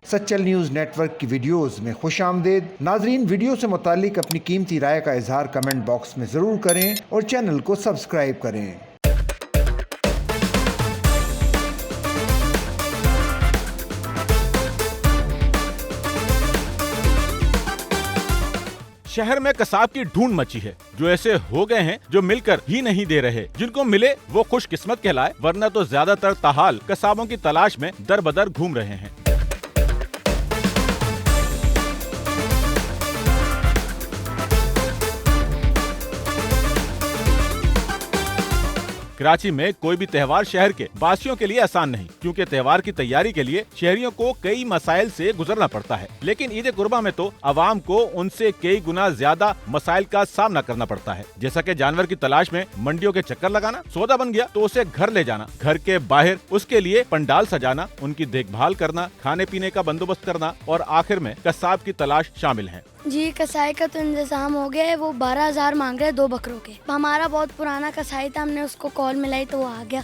Sachal news network की videos में खुशामदीद। नाजरीन, वीडियो से मुतालिक अपनी कीमती राय का इजहार कमेंट बॉक्स में ज़रूर करें और चैनल को सब्सक्राइब करें। शहर में कसाब की ढूंढ मची है। जो ऐसे हो गए हैं जो मिलकर ही नहीं दे रहे, जिनको मिले वो खुशकिस्मत कहलाए, वरना तो ज्यादातर ताहाल कसाबों की तलाश में दर बदर घूम रहे हैं। कराची में कोई भी त्योहार शहर के वासियों के लिए आसान नहीं, क्योंकि त्योहार की तैयारी के लिए शहरियों को कई मसाइल से गुजरना पड़ता है। लेकिन ईद कुर्बा में तो आवाम को उनसे कई गुना ज्यादा मसाइल का सामना करना पड़ता है, जैसा कि जानवर की तलाश में मंडियों के चक्कर लगाना, सौदा बन गया तो उसे घर ले जाना, घर के बाहर उसके लिए पंडाल सजाना, उनकी देखभाल करना, खाने पीने का बंदोबस्त करना और आखिर में कसाब की तलाश शामिल है। जी, कसाई का तो इंतजाम हो गया है। वो 12,000 मांग रहे हैं 2 बकरों के। हमारा बहुत पुराना कसाई था, हमने उसको कॉल मिलाई तो वो आ गया,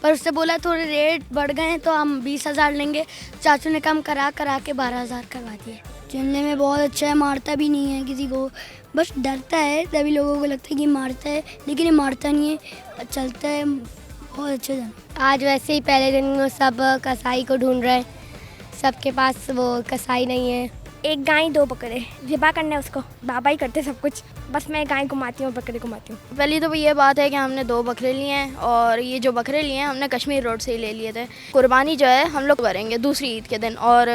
पर उससे बोला थोड़े रेट बढ़ गए हैं तो हम 20,000 लेंगे। चाचू ने कम करा के 12,000 करवा दिए। चलने में बहुत अच्छा है, मारता भी नहीं है किसी को, बस डरता है, तभी लोगों को लगता है कि मारता है, लेकिन ये मारता नहीं है, चलता है, बहुत अच्छा जानवर। आज वैसे ही पहले दिन सब कसाई को ढूंढ रहे हैं, सबके पास वो कसाई नहीं है। एक गाय 2 बकरे ज़िबा करना है उसको, बाबा ही करते सब कुछ, बस मैं गाय घुमाती हूँ, बकरे घुमाती हूँ। पहली तो ये बात है कि हमने 2 बकरे लिए हैं और ये जो बकरे लिए हैं हमने कश्मीर रोड से ही ले लिए थे। कुर्बानी जो है हम लोग करेंगे दूसरी ईद के दिन, और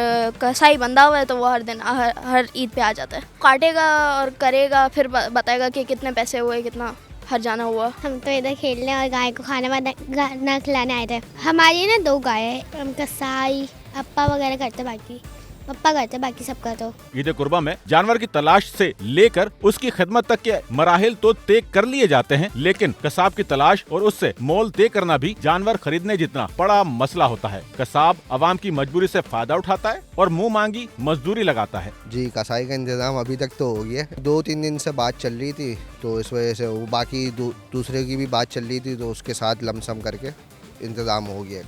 कसाई बंधा हुआ है तो वो हर दिन हर ईद पे आ जाता है, काटेगा और करेगा, फिर बताएगा कि कितने पैसे हुए, कितना हर जाना हुआ। हम तो इधर खेलने और गाय को खाना खिलाने आए थे। हमारी ना 2 गाय है, हम कसाई अप्पा वगैरह करते, बाकी पप्पा करते, बाकी सब का तो। ईद कुर्बा में जानवर की तलाश से लेकर उसकी खिदमत तक के मराहिल तो तय कर लिए जाते हैं, लेकिन कसाब की तलाश और उससे मोल तय करना भी जानवर खरीदने जितना बड़ा मसला होता है। कसाब आवाम की मजबूरी से फायदा उठाता है और मुंह मांगी मजदूरी लगाता है। जी, कसाई का इंतजाम अभी तक तो हो गया। 2-3 दिन से बात चल रही थी, तो इस वजह से वो बाकी दूसरे की भी बात चल रही थी, तो उसके साथ लमसम करके इंतज़ाम हो गया।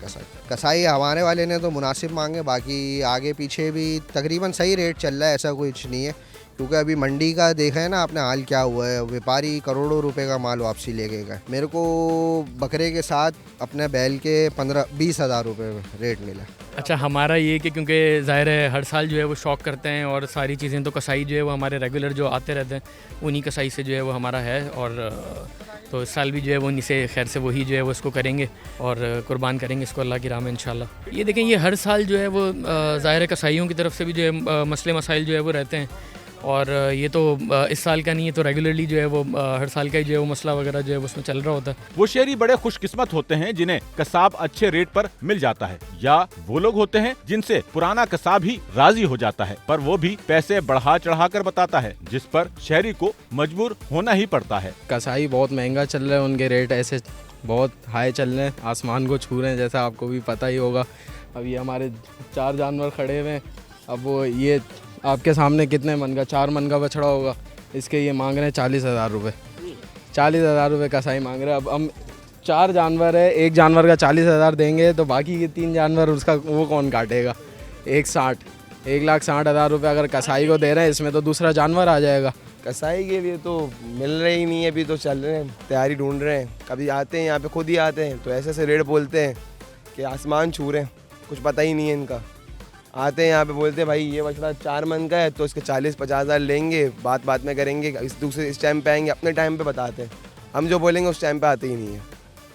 कसाई हमारे वाले ने तो मुनासिब मांगे, बाकी आगे पीछे भी तकरीबन सही रेट चल रहा है, ऐसा कुछ नहीं है, क्योंकि अभी मंडी का देखा है ना आपने हाल क्या हुआ है, व्यापारी करोड़ों रुपए का माल वापसी ले गए। मेरे को बकरे के साथ अपने बैल के 15-20 हज़ार रुपये रेट मिला। अच्छा, हमारा ये कि क्योंकि ज़ाहिर है हर साल जो है वो शौक करते हैं और सारी चीज़ें, तो कसाई जो है वो हमारे रेगुलर जो आते रहते हैं, उन्हीं कसाई से जो है वो हमारा है, और तो इस साल भी जो है वो उन्हीं से खैर से वही जो है वो इसको करेंगे और कुर्बान करेंगे इसको अल्लाह की राह में इंशाल्लाह। ये देखें, ये हर साल जो है वो ज़ाहिर है कसाईयों की तरफ से भी जो है मसले मसाइल जो है वो रहते हैं, और ये तो इस साल का नहीं है, तो रेगुलरली जो है वो हर साल का ही जो है वो मसला वगैरह जो है उसमें चल रहा होता है। वो शहरी बड़े खुशकिस्मत होते हैं जिन्हें कसाब अच्छे रेट पर मिल जाता है, या वो लोग होते हैं जिनसे पुराना कसाब ही राजी हो जाता है, पर वो भी पैसे बढ़ा चढ़ा कर बताता है, जिस पर शहरी को मजबूर होना ही पड़ता है। कसाई बहुत महंगा चल रहा है, उनके रेट ऐसे बहुत हाई चल रहे हैं, आसमान को छू रहे हैं, जैसा आपको भी पता ही होगा। अब ये हमारे 4 जानवर खड़े हुए हैं, अब वो ये आपके सामने कितने मन का 4 मन का बछड़ा होगा, इसके ये मांग रहे हैं 40,000 रुपये। 40,000 रुपये कसाई मांग रहे हैं। अब हम 4 जानवर है, एक जानवर का 40,000 देंगे तो बाकी के 3 जानवर उसका वो कौन काटेगा। 1,60,000 रुपये अगर कसाई को दे रहे हैं, इसमें तो दूसरा जानवर आ जाएगा। कसाई के लिए तो मिल रहे ही नहीं है, अभी तो चल रहे हैं, तैयारी ढूंढ रहे हैं। कभी आते हैं यहाँ पे, खुद ही आते हैं तो ऐसे रेट बोलते हैं कि आसमान छू रहे हैं, कुछ पता ही नहीं है इनका। आते हैं यहाँ पे बोलते हैं भाई ये बछड़ा 4 मन का है, तो इसके 40-50 हज़ार लेंगे, बात में करेंगे, इस टाइम पे आएंगे, अपने टाइम पे बताते हैं, हम जो बोलेंगे उस टाइम पे आते ही नहीं है।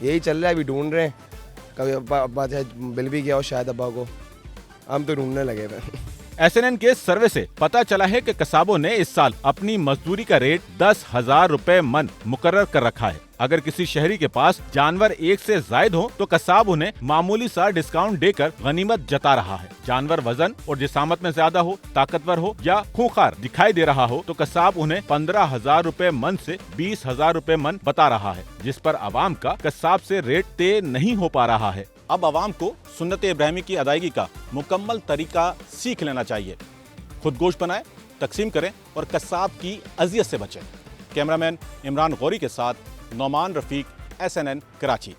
यही चल रहा है, अभी ढूंढ रहे हैं। कभी अब्बा बिल भी गया हो शायद अब्बा को, हम तो ढूंढने लगे थे। SNN के सर्वे से पता चला है कि कसाबों ने इस साल अपनी मजदूरी का रेट 10,000 रुपए मन मुकर्रर कर रखा है। अगर किसी शहरी के पास जानवर एक से जायद हो तो कसाब उन्हें मामूली सा डिस्काउंट देकर गनीमत जता रहा है। जानवर वजन और जिसामत में ज्यादा हो, ताकतवर हो या खूंखार दिखाई दे रहा हो तो कसाब उन्हें 15,000 रुपए मन से 20,000 रुपए मन बता रहा है, जिस पर आवाम का कसाब से रेट तय नहीं हो पा रहा है। अब आवाम को सुन्नत इब्राहिमी की अदायगी का मुकम्मल तरीका सीख लेना चाहिए। खुद गोश्त बनाएं, तकसीम करें और कसाब की अजियत से बचें। कैमरामैन इमरान गौरी के साथ नौमान रफीक, SNN कराची।